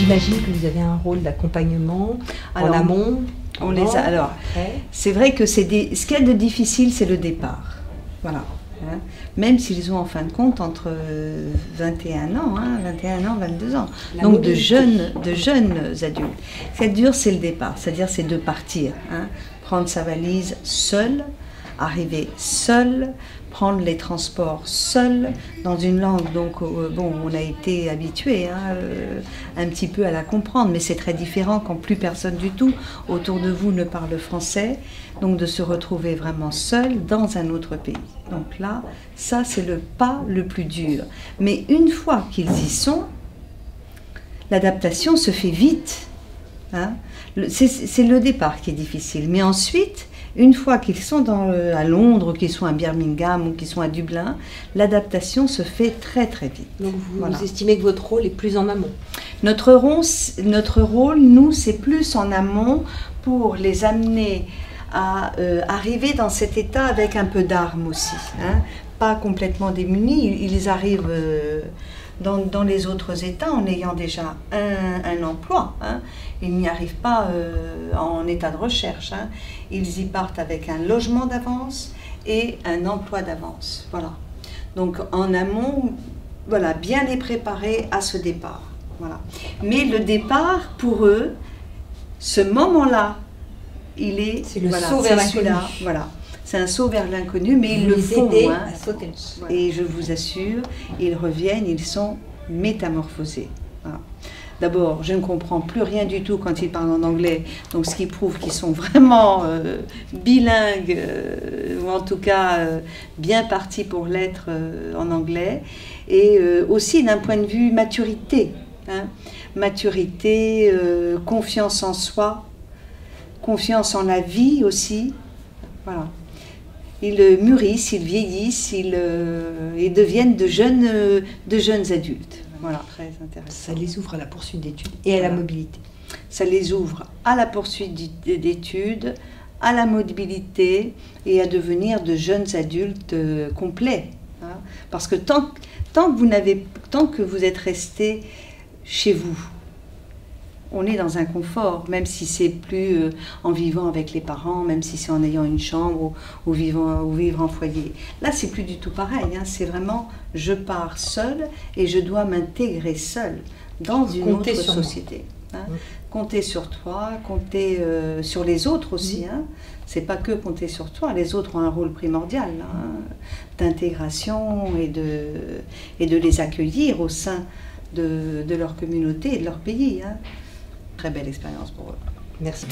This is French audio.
j'imagine que vous avez un rôle d'accompagnement en amont. Alors, c'est vrai que ce qu'il y a de difficile, c'est le départ. Voilà. Hein. Même s'ils ont en fin de compte entre 21 ans, 22 ans. Donc de jeunes adultes. Ce qui est dur, c'est le départ, c'est-à-dire c'est de partir. Hein. Prendre sa valise seul, arriver seul, prendre les transports seul, dans une langue, donc bon, on a été habitué un petit peu à la comprendre, mais c'est très différent quand plus personne du tout autour de vous ne parle français, donc de se retrouver vraiment seul dans un autre pays. Donc là, ça c'est le pas le plus dur. Mais une fois qu'ils y sont, l'adaptation se fait vite. Hein. C'est le départ qui est difficile, mais ensuite, une fois qu'ils sont à Londres, qu'ils sont à Birmingham ou qu'ils sont à Dublin, l'adaptation se fait très très vite. Donc vous estimez que votre rôle est plus en amont? Notre rôle, nous, c'est plus en amont pour les amener à arriver dans cet état avec un peu d'armes aussi. Hein. Pas complètement démunis, ils arrivent dans les autres États en ayant déjà un emploi. Hein. Ils n'y arrivent pas en état de recherche. Hein. Ils y partent avec un logement d'avance et un emploi d'avance. Voilà. Donc en amont, voilà, bien les préparer à ce départ. Voilà. Mais le départ, pour eux, ce moment-là, c'est le saut vers l'inconnu. Voilà. C'est un saut vers l'inconnu, mais ils le font. Hein. À sauter. Et je vous assure, ils reviennent, ils sont métamorphosés. Voilà. D'abord, je ne comprends plus rien du tout quand ils parlent en anglais, donc ce qui prouve qu'ils sont vraiment bilingues, ou en tout cas bien partis pour l'être en anglais. Et aussi d'un point de vue maturité. Hein. Maturité, confiance en soi, confiance en la vie aussi. Voilà. Ils mûrissent, ils vieillissent, ils deviennent de jeunes adultes. Voilà, très intéressant. Ça les ouvre à la poursuite d'études et à la mobilité. Ça les ouvre à la poursuite d'études, à la mobilité et à devenir de jeunes adultes complets. Hein. Parce que tant que vous êtes resté chez vous, on est dans un confort, même si c'est plus en vivant avec les parents, même si c'est en ayant une chambre ou vivre en foyer. Là, c'est plus du tout pareil. Hein. C'est vraiment, je pars seule et je dois m'intégrer seule dans une autre société. Hein. Compter sur toi, compter sur les autres aussi. Hein. C'est pas que compter sur toi, les autres ont un rôle primordial hein, d'intégration et de les accueillir au sein de leur communauté et de leur pays. Hein. Très belle expérience pour eux. Merci.